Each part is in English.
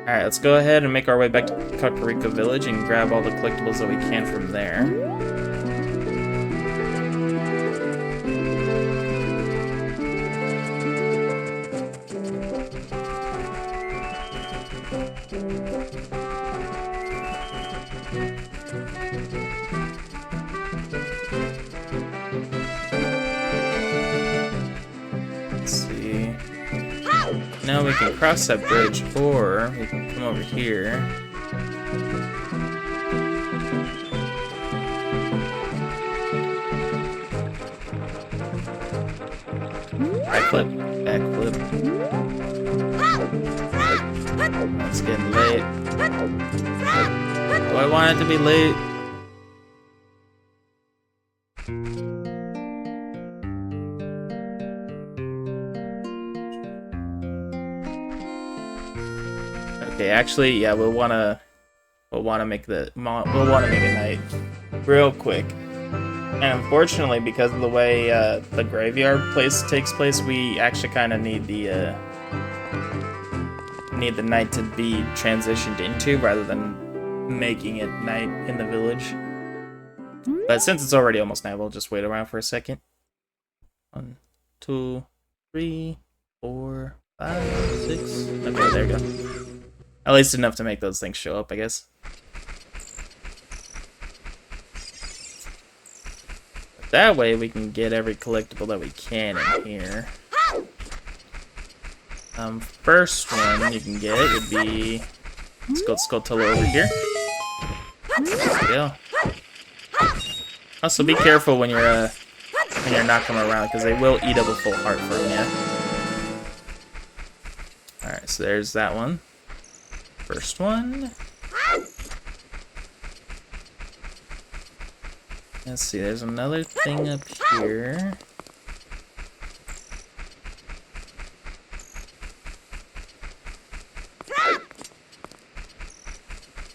Alright, let's go ahead and make our way back to Kakariko Village and grab all the collectibles that we can from there. Now we can cross that bridge, or we can come over here. Backflip, backflip. It's getting late. Oh, I want it to be late. Okay, actually, yeah, we'll wanna make a night real quick. And unfortunately, because of the way the graveyard place takes place, we actually kind of need the night to be transitioned into rather than making it night in the village. But since it's already almost night, we'll just wait around for a second. 1, 2, 3, 4, 5, 6. Okay, there we go. At least enough to make those things show up, I guess. But that way we can get every collectible that we can in here. First one you can get would be... Let's go Skulltula over here. There we go. Also, be careful when you're knocking them around, because they will eat up a full heart from you. Alright, so there's that one. First one. Let's see, there's another thing up here.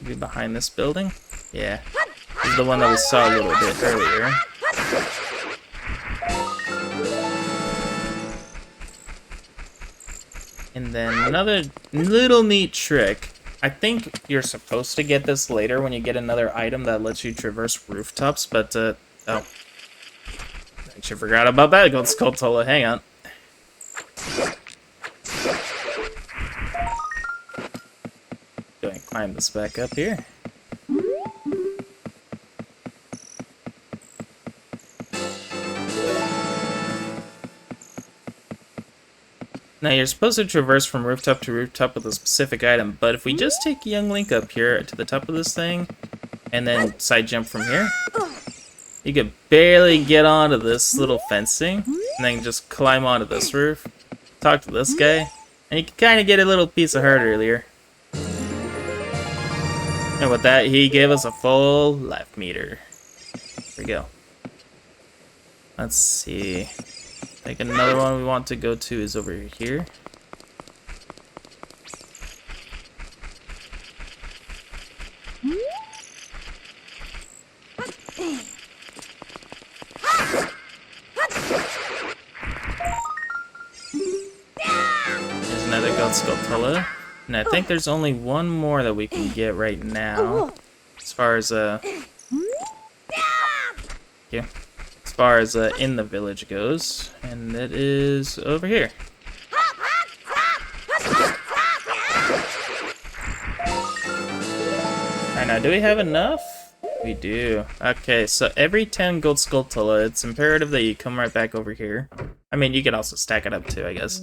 Be behind this building? Yeah. This is the one that we saw a little bit earlier. And then another little neat trick. I think you're supposed to get this later when you get another item that lets you traverse rooftops, but, oh. I actually forgot about that. Go to Skulltula, hang on. Go ahead and climb this back up here. Now, you're supposed to traverse from rooftop to rooftop with a specific item, but if we just take young Link up here to the top of this thing, and then side jump from here, you could barely get onto this little fencing, and then just climb onto this roof, talk to this guy, and you can kind of get a little piece of heart earlier. And with that, he gave us a full life meter. There we go. Let's see. I think another one we want to go to is over here. There's another gold Skulltula. And I think there's only one more that we can get right now. As far as in the village goes, and it is over here. Alright, now do we have enough? We do. Okay, so every 10 gold Skulltula, it's imperative that you come right back over here. I mean, you can also stack it up too, I guess.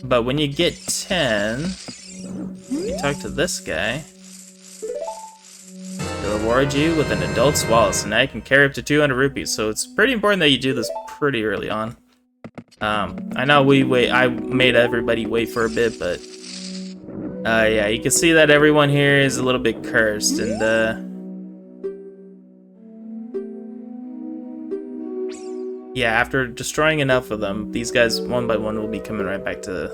But when you get 10, you talk to this guy. He'll reward you with an adult's wallet, so now you can carry up to 200 rupees. So it's pretty important that you do this pretty early on. I know I made everybody wait for a bit, but yeah, you can see that everyone here is a little bit cursed, and yeah, after destroying enough of them, these guys one by one will be coming right back to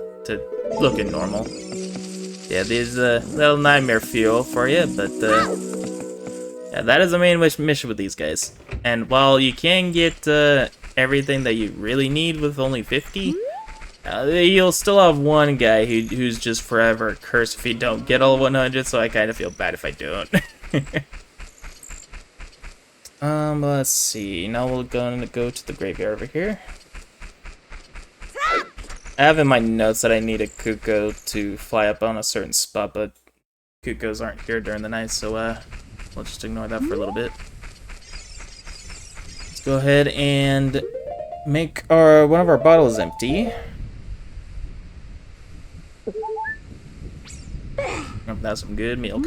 looking normal. Yeah, these little nightmare fuel for you, but yeah, that is the main mission with these guys. And while you can get everything that you really need with only 50, You'll still have one guy who's just forever cursed if you don't get all 100, so I kind of feel bad if I don't. Let's see. Now we're going to go to the graveyard over here. I have in my notes that I need a Kuko to fly up on a certain spot, but Kukos aren't here during the night, so we'll just ignore that for a little bit. Let's go ahead and make one of our bottles empty. Oh, that's some good milk.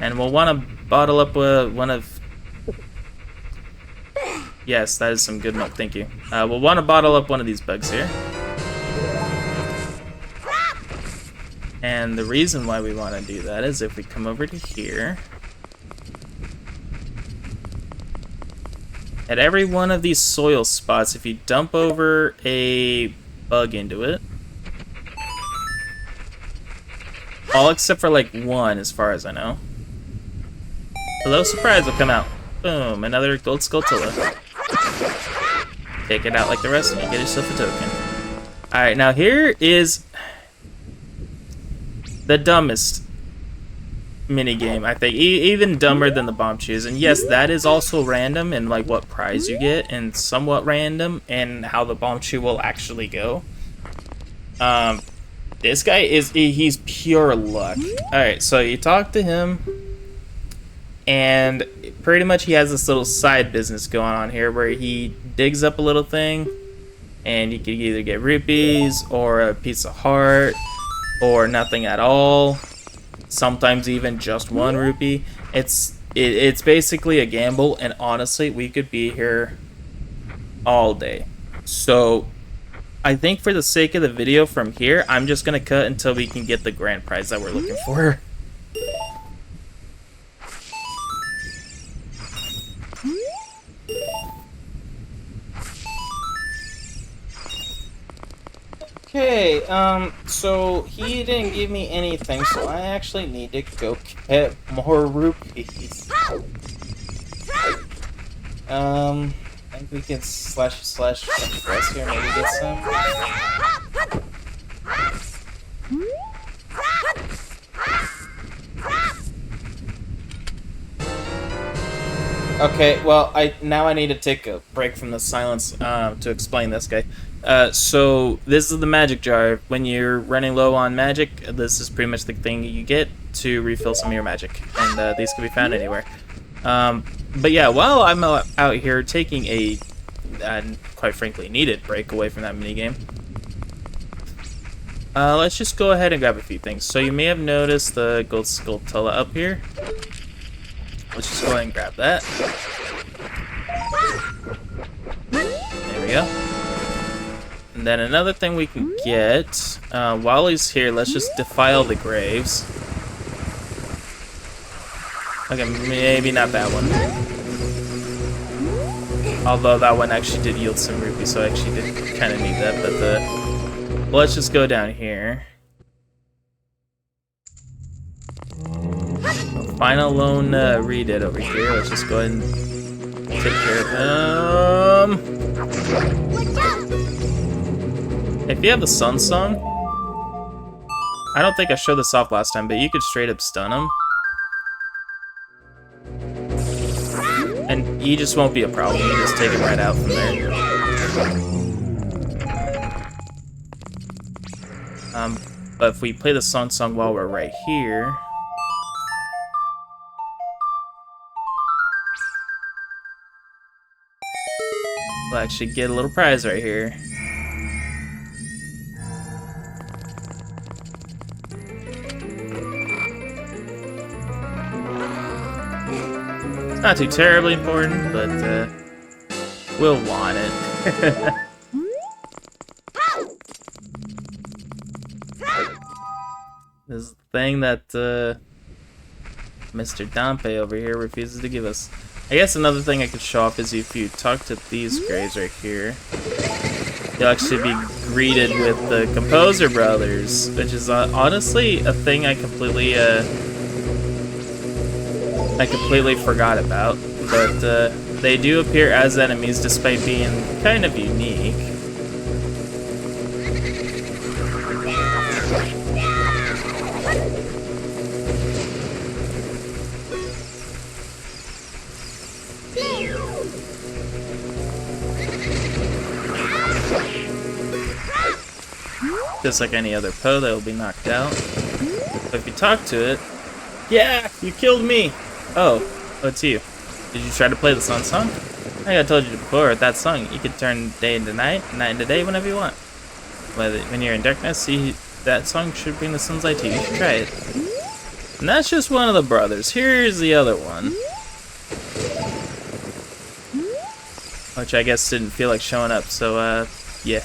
And we'll want to bottle up one of... Yes, that is some good milk, thank you. We'll want to bottle up one of these bugs here. And the reason why we want to do that is if we come over to here... At every one of these soil spots, if you dump over a bug into it... All except for like one, as far as I know. Hello, surprise will come out. Boom, another gold Skulltula. Take it out like the rest and you get yourself a token. Alright, now here is the dumbest minigame, I think. Even dumber than the bomb choose. And yes, that is also random in like what prize you get, and somewhat random in how the bomb chew will actually go. This guy he's pure luck. Alright, so you talk to him, and pretty much he has this little side business going on here where he digs up a little thing, and you can either get rupees, or a piece of heart, or nothing at all. Sometimes even just 1 rupee. It's basically a gamble, and honestly, we could be here all day. So I think for the sake of the video from here, I'm just gonna cut until we can get the grand prize that we're looking for. Okay, so he didn't give me anything, so I actually need to go get more rupees. I think we can slash press here, maybe get some. Okay, well, now I need to take a break from the silence to explain this guy. So this is the magic jar. When you're running low on magic, this is pretty much the thing you get to refill some of your magic, and these can be found anywhere. But yeah, while I'm out here taking a, quite frankly, needed break away from that minigame, let's just go ahead and grab a few things. So you may have noticed the gold Skulltula up here. Let's just go ahead and grab that. There we go. And then another thing we can get, while he's here, let's just defile the graves. Okay, maybe not that one. Although that one actually did yield some rupees, so I actually did kind of need that. But let's just go down here. Final lone redid over here. Let's just go ahead and take care of him. If you have the Sun Song, I don't think I showed this off last time, but you could straight up stun him. And he just won't be a problem. You just take it right out from there. But if we play the Sun Song while we're right here, we'll actually get a little prize right here. It's not too terribly important, but we'll want it. This thing that Mr. Dampe over here refuses to give us. I guess another thing I could show off is if you talk to these graves right here, you'll actually be greeted with the Composer Brothers, which is honestly a thing I completely forgot about. But they do appear as enemies despite being kind of unique. just like any other Poe that will be knocked out. But if you talk to it, yeah, you killed me. Oh, it's you. Did you try to play the sun song? Like I told you before, with that song, you can turn day into night, night into day, whenever you want. When you're in darkness, see, that song should bring the sun's light to you. You should try it. And that's just one of the brothers. Here's the other one. Which I guess didn't feel like showing up, so, yeah.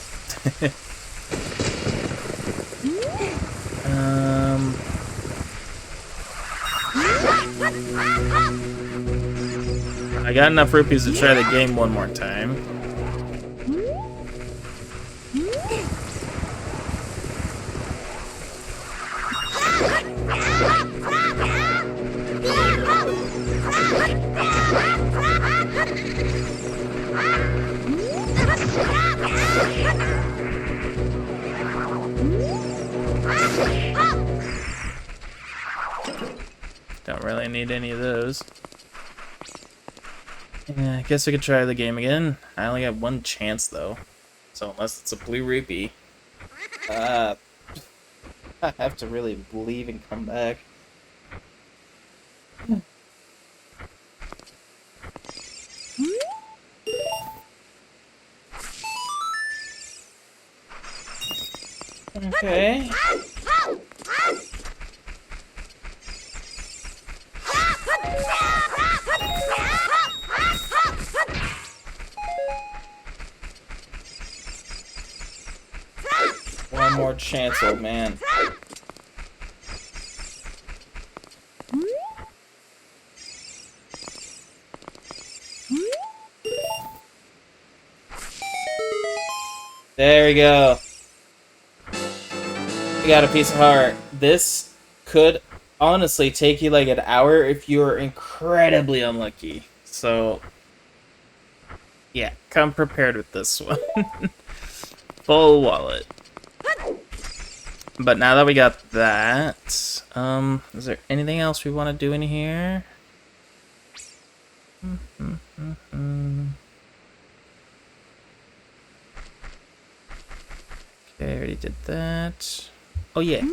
I got enough rupees to try the game one more time. Don't really need any of those. Yeah, I guess we could try the game again. I only got one chance though. So unless it's a blue rupee. I have to really leave and come back. Okay. One more chance, old man. There we go. We got a piece of heart. This could honestly take you like an hour if you are incredibly unlucky. So, yeah, come prepared with this one. Full wallet. But now that we got that, is there anything else we want to do in here? Okay, I already did that. Oh yeah.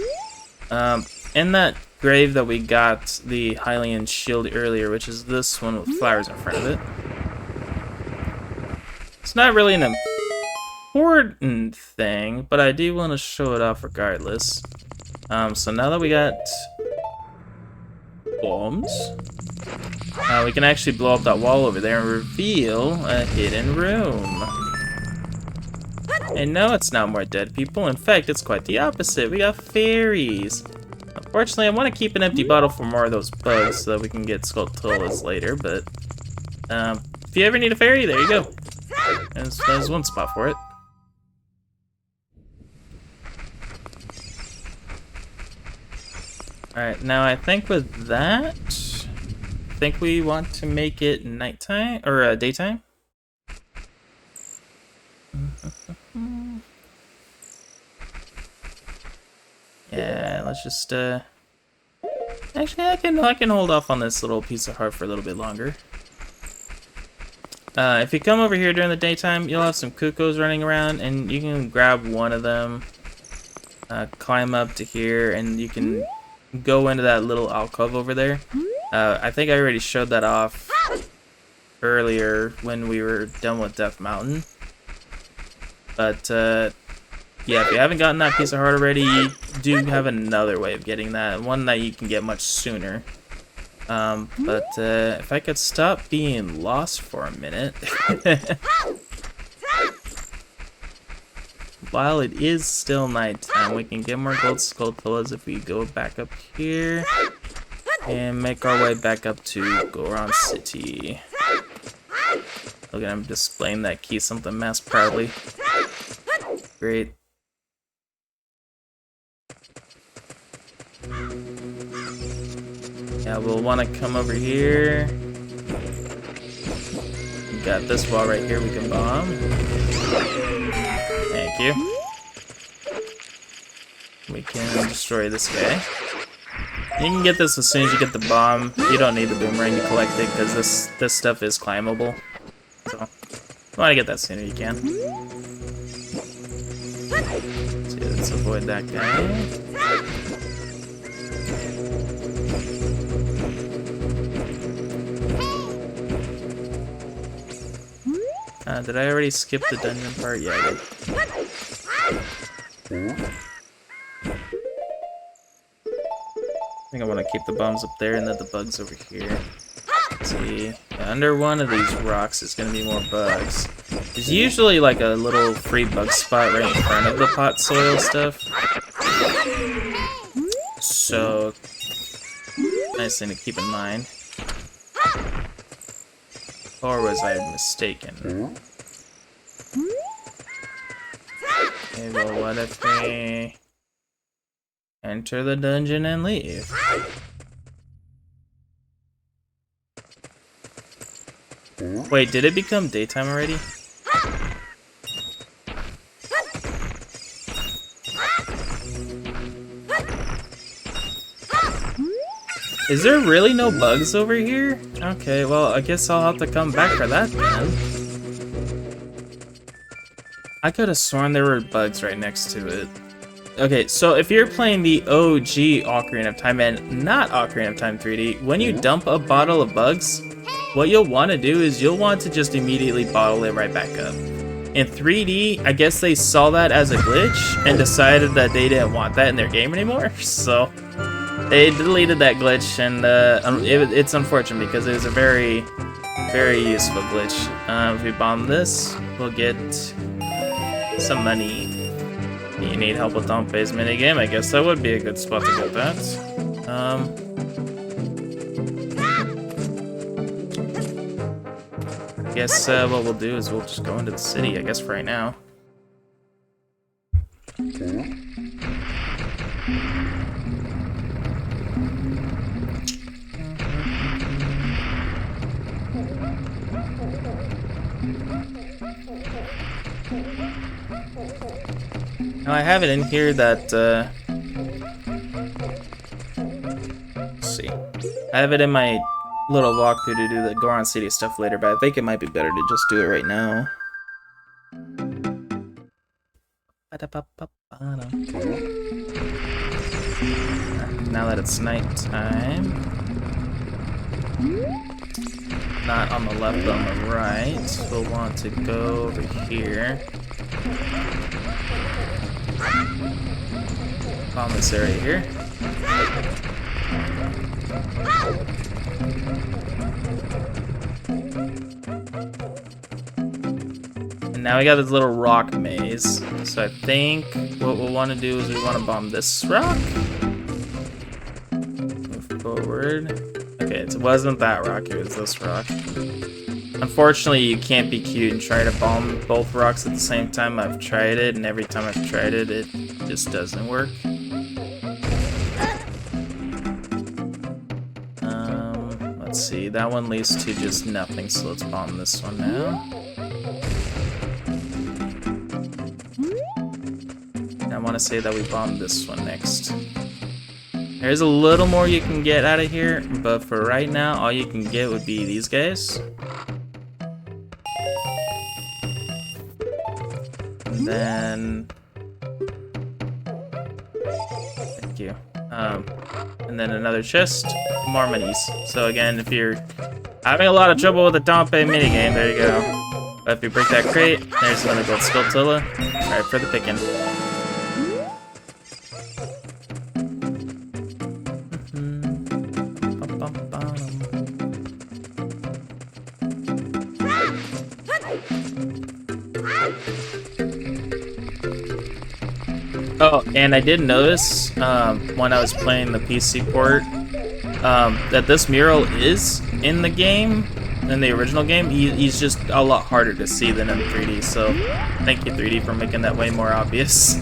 In that grave that we got the Hylian shield earlier, which is this one with flowers in front of it. It's not really an important thing, but I do want to show it off regardless. So now that we got bombs, we can actually blow up that wall over there and reveal a hidden room. And no, it's not more dead people. In fact, it's quite the opposite. We got fairies. Unfortunately, I want to keep an empty bottle for more of those bugs so that we can get Skulltulas later, but if you ever need a fairy, there you go. There's one spot for it. Alright, now I think with that, I think we want to make it nighttime, or daytime. Yeah, let's just, actually I can hold off on this little piece of heart for a little bit longer. If you come over here during the daytime, you'll have some cuckoos running around, and you can grab one of them, climb up to here, and you can go into that little alcove over there. I think I already showed that off earlier when we were done with Death Mountain. But, yeah, if you haven't gotten that piece of heart already, you do have another way of getting that. One that you can get much sooner. But if I could stop being lost for a minute. While it is still nighttime, we can get more gold Skulltulas if we go back up here. And make our way back up to Goron City. Look at him displaying that key something mass proudly. Great. Yeah, we'll want to come over here. We got this wall right here we can bomb. Thank you. We can destroy this guy. You can get this as soon as you get the bomb. You don't need the boomerang to collect it because this stuff is climbable. So, if you want to get that sooner, you can. So let's avoid that guy. Did I already skip the dungeon part? Yeah, I did. I think I want to keep the bombs up there and then the bugs over here. Let's see. Yeah, under one of these rocks is going to be more bugs. There's usually like a little free bug spot right in front of the pot soil stuff. So, nice thing to keep in mind. Or was I mistaken? Okay, well, what if we enter the dungeon and leave? Wait, did it become daytime already? Is there really no bugs over here? Okay, well, I guess I'll have to come back for that then. I could have sworn there were bugs right next to it. Okay, so if you're playing the OG Ocarina of Time and not Ocarina of Time 3D, when you dump a bottle of bugs, what you'll want to do is you'll want to just immediately bottle it right back up. In 3D, I guess they saw that as a glitch and decided that they didn't want that in their game anymore, so they deleted that glitch, and it's unfortunate because it was a very, very useful glitch. If we bomb this, we'll get some money. You need help with Dompe's minigame? I guess that would be a good spot to get that. I guess what we'll do is we'll just go into the city, I guess, for right now. Now I have it in here that, let's see. I have it in my little walkthrough to do the Goron City stuff later, but I think it might be better to just do it right now. Now that it's nighttime. Not on the left, on the right. We'll want to go over here. Bomb this area here. And now we got this little rock maze. So I think what we'll want to do is we want to bomb this rock. Move forward. Okay, it wasn't that rock, it was this rock. Unfortunately, you can't be cute and try to bomb both rocks at the same time. I've tried it, and every time I've tried it, it just doesn't work. Let's see, that one leads to just nothing, so let's bomb this one now. And I want to say that we bomb this one next. There's a little more you can get out of here, but for right now, all you can get would be these guys. And then... Thank you. And then another chest, more minis. So again, if you're having a lot of trouble with the Dompe minigame, there you go. But if you break that crate, there's another gold Skulltula. Right for the picking. Oh, and I did notice when I was playing the PC port that this mural is in the game, in the original game. He's just a lot harder to see than in 3D, so thank you 3D for making that way more obvious.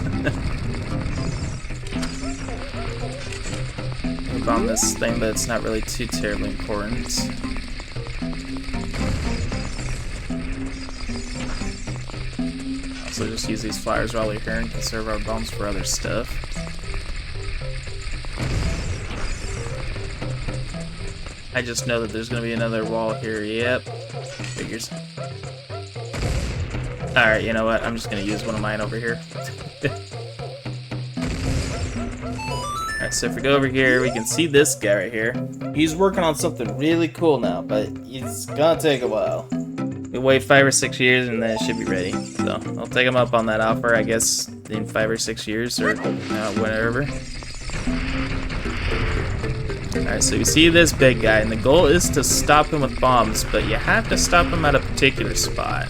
We found this thing, but it's not really too terribly important. So just use these flyers while we're here and conserve our bombs for other stuff. I just know that there's going to be another wall here. Yep. Figures. Alright, you know what? I'm just going to use one of mine over here. Alright, so if we go over here, we can see this guy right here. He's working on something really cool now, but it's gonna take a while. We wait 5 or 6 years and then it should be ready. So I'll take him up on that offer, I guess, in 5 or 6 years or whatever. Alright, so you see this big guy, and the goal is to stop him with bombs, but you have to stop him at a particular spot.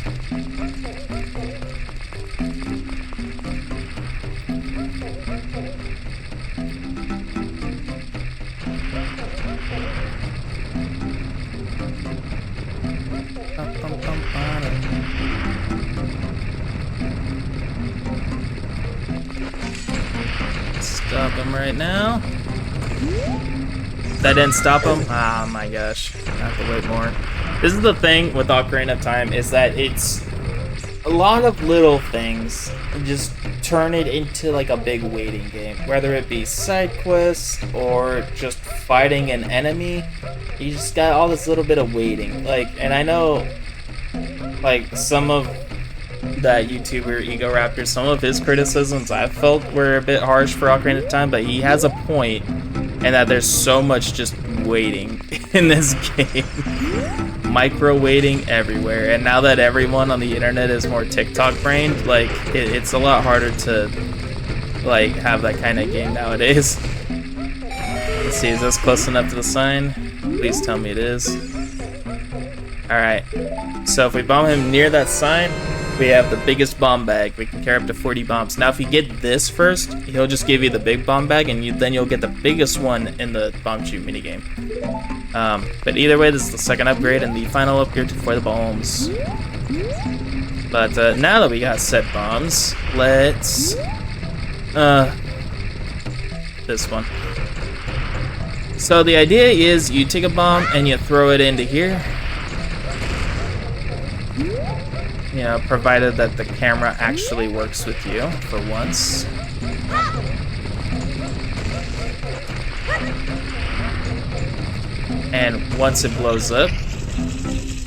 Stop him right now. That didn't stop him? Ah, my gosh. I have to wait more. This is the thing with Ocarina of Time, is that it's a lot of little things just turn it into like a big waiting game. Whether it be side quests or just fighting an enemy, you just got all this little bit of waiting. Like, and I know, like, some of that YouTuber Ego Raptor, some of his criticisms I felt were a bit harsh for Ocarina of Time, but he has a point, and that there's so much just waiting in this game. Micro waiting everywhere, and now that everyone on the internet is more TikTok brained, like, it's a lot harder to like have that kind of game nowadays. Let's see, is this close enough to the sign? Please tell me it is. Alright, so if we bomb him near that sign, we have the biggest bomb bag. We can carry up to 40 bombs. Now if you get this first, he'll just give you the big bomb bag, and then you'll get the biggest one in the bomb shoot minigame. But either way, this is the second upgrade and the final upgrade for the bombs. But now that we got set bombs, let's... this one. So the idea is you take a bomb and you throw it into here. You know, provided that the camera actually works with you for once. And once it blows up,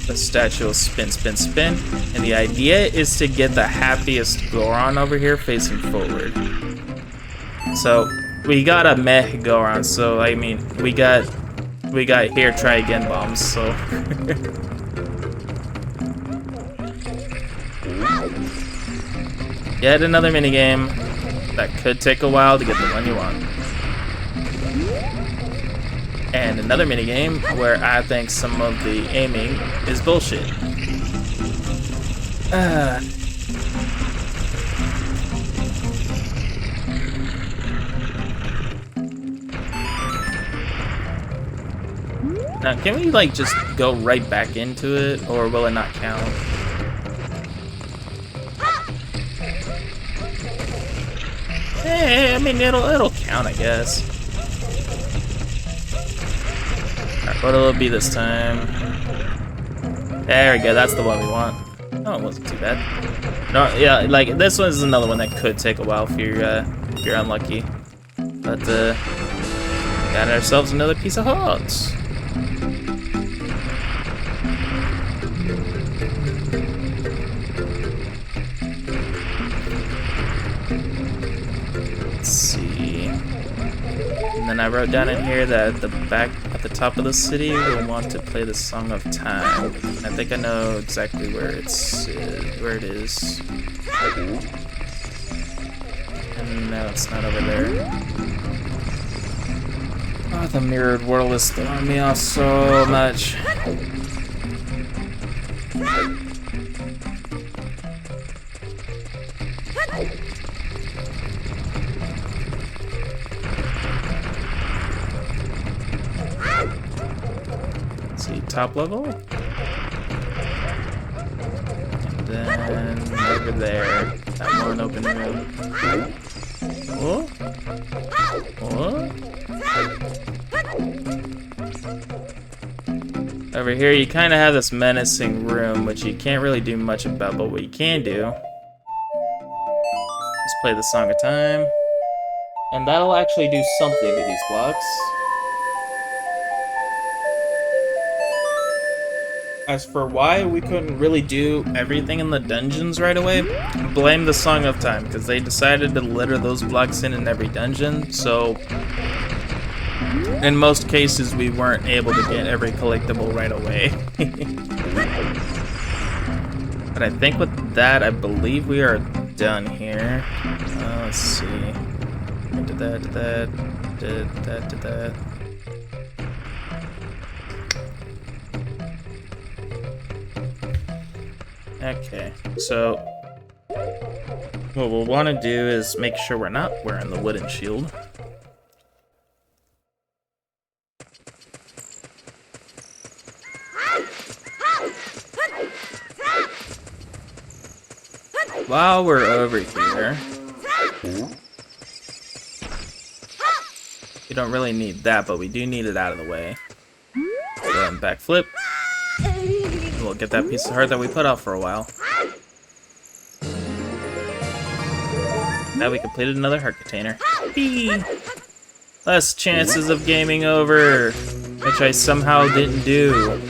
the statue will spin, spin, spin. And the idea is to get the happiest Goron over here facing forward. So we got a meh Goron, so I mean we got here try again bombs, so yet another minigame that could take a while to get the one you want. And another minigame where I think some of the aiming is bullshit. Now, can we like just go right back into it, or will it not count? I mean, it'll count, I guess. Alright, what'll it be this time? There we go, that's the one we want. Oh, it wasn't too bad. No, yeah, like, this one is another one that could take a while if you're unlucky. But, got ourselves another piece of hearts. Let's see. And then I wrote down in here that at the top of the city, we'll want to play the Song of Time. I think I know exactly where it is. And no, it's not over there. Oh, the mirrored world is throwing me off so much. Let's see, top level? And then over there, that one open room. Oh? What? Over here, you kind of have this menacing room, which you can't really do much about, but what you can do is play the Song of Time, and that'll actually do something to these blocks. As for why we couldn't really do everything in the dungeons right away, blame the Song of Time, because they decided to litter those blocks in every dungeon, so in most cases we weren't able to get every collectible right away. But I think with that, I believe we are done here. Let's see. Did that. Okay, so what we'll want to do is make sure we're not wearing the wooden shield. While we're over here, we don't really need that, but we do need it out of the way. Go ahead and backflip. We'll get that piece of heart that we put off for a while. Now we completed another heart container. Whee! Less chances of gaming over, which I somehow didn't do.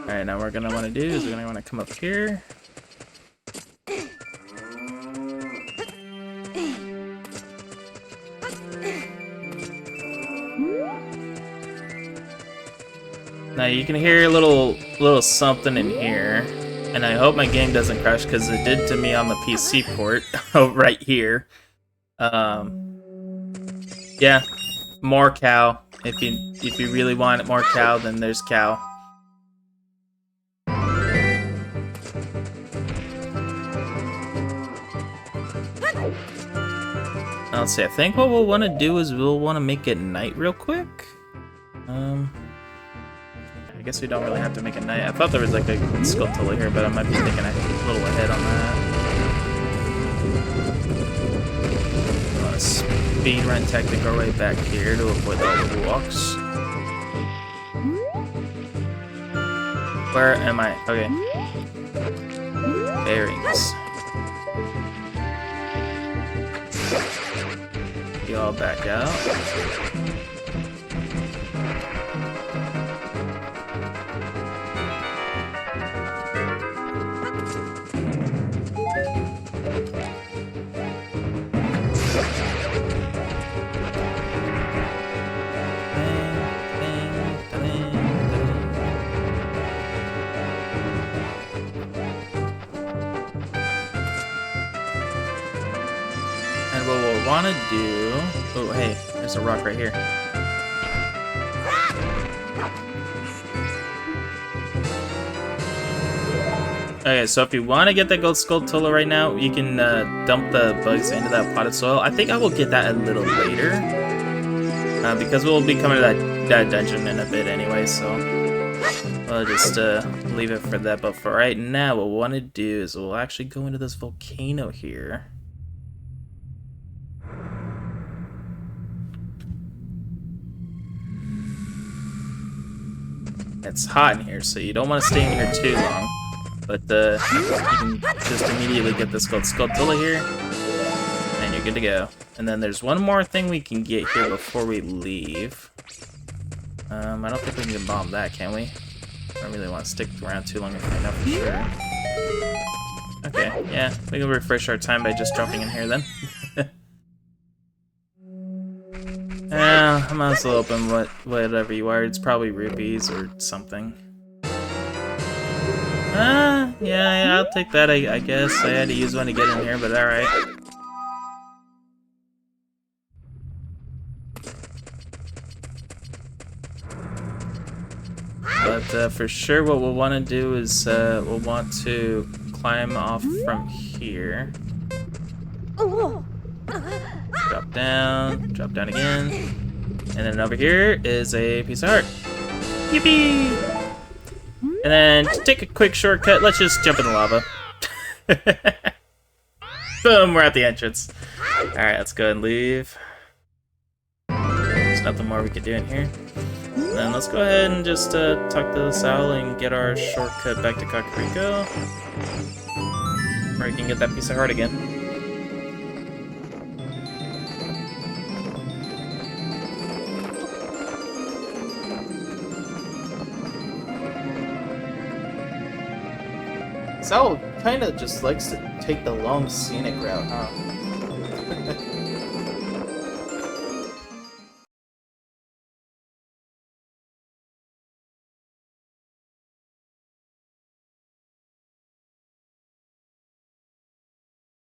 Alright, now what we're gonna want to do is we're gonna want to come up here. Now you can hear a little something in here, and I hope my game doesn't crash because it did to me on the PC port right here. Yeah, more cow. If you really want more cow, then there's cow. Let's see, I think what we'll want to do is we'll want to make it night real quick. I guess we don't really have to make it night. I thought there was like a sculptula here, but I might be thinking a little ahead on that. We want to speed run tactic our way back here to avoid all the walks. Where am I? Okay. Bearings. You all back out. And what we'll want to do... Oh, hey, there's a rock right here. Okay, so if you want to get that gold sculptula right now, you can dump the bugs into that pot of soil. I think I will get that a little later. Because we'll be coming to that dungeon in a bit anyway, so... I'll just leave it for that. But for right now, what we'll want to do is we'll actually go into this volcano here. It's hot in here, so you don't want to stay in here too long. But you can just immediately get this gold sculptula here, and you're good to go. And then there's one more thing we can get here before we leave. I don't think we can bomb that, can we? I don't really want to stick around too long to find out for sure. Okay, yeah, we can refresh our time by just dropping in here then. I might as well open whatever you are. It's probably rupees or something. Yeah, I'll take that, I guess. I had to use one to get in here, but alright. But for sure what we'll want to do is we'll want to climb off from here. Drop down again. And then over here is a piece of heart. Yippee! And then to take a quick shortcut, let's just jump in the lava. Boom, we're at the entrance. Alright, let's go and leave. There's nothing more we could do in here. And then let's go ahead and just talk to this owl and get our shortcut back to Kakariko. Or I can get that piece of heart again. This owl kind of just likes to take the long scenic route, huh?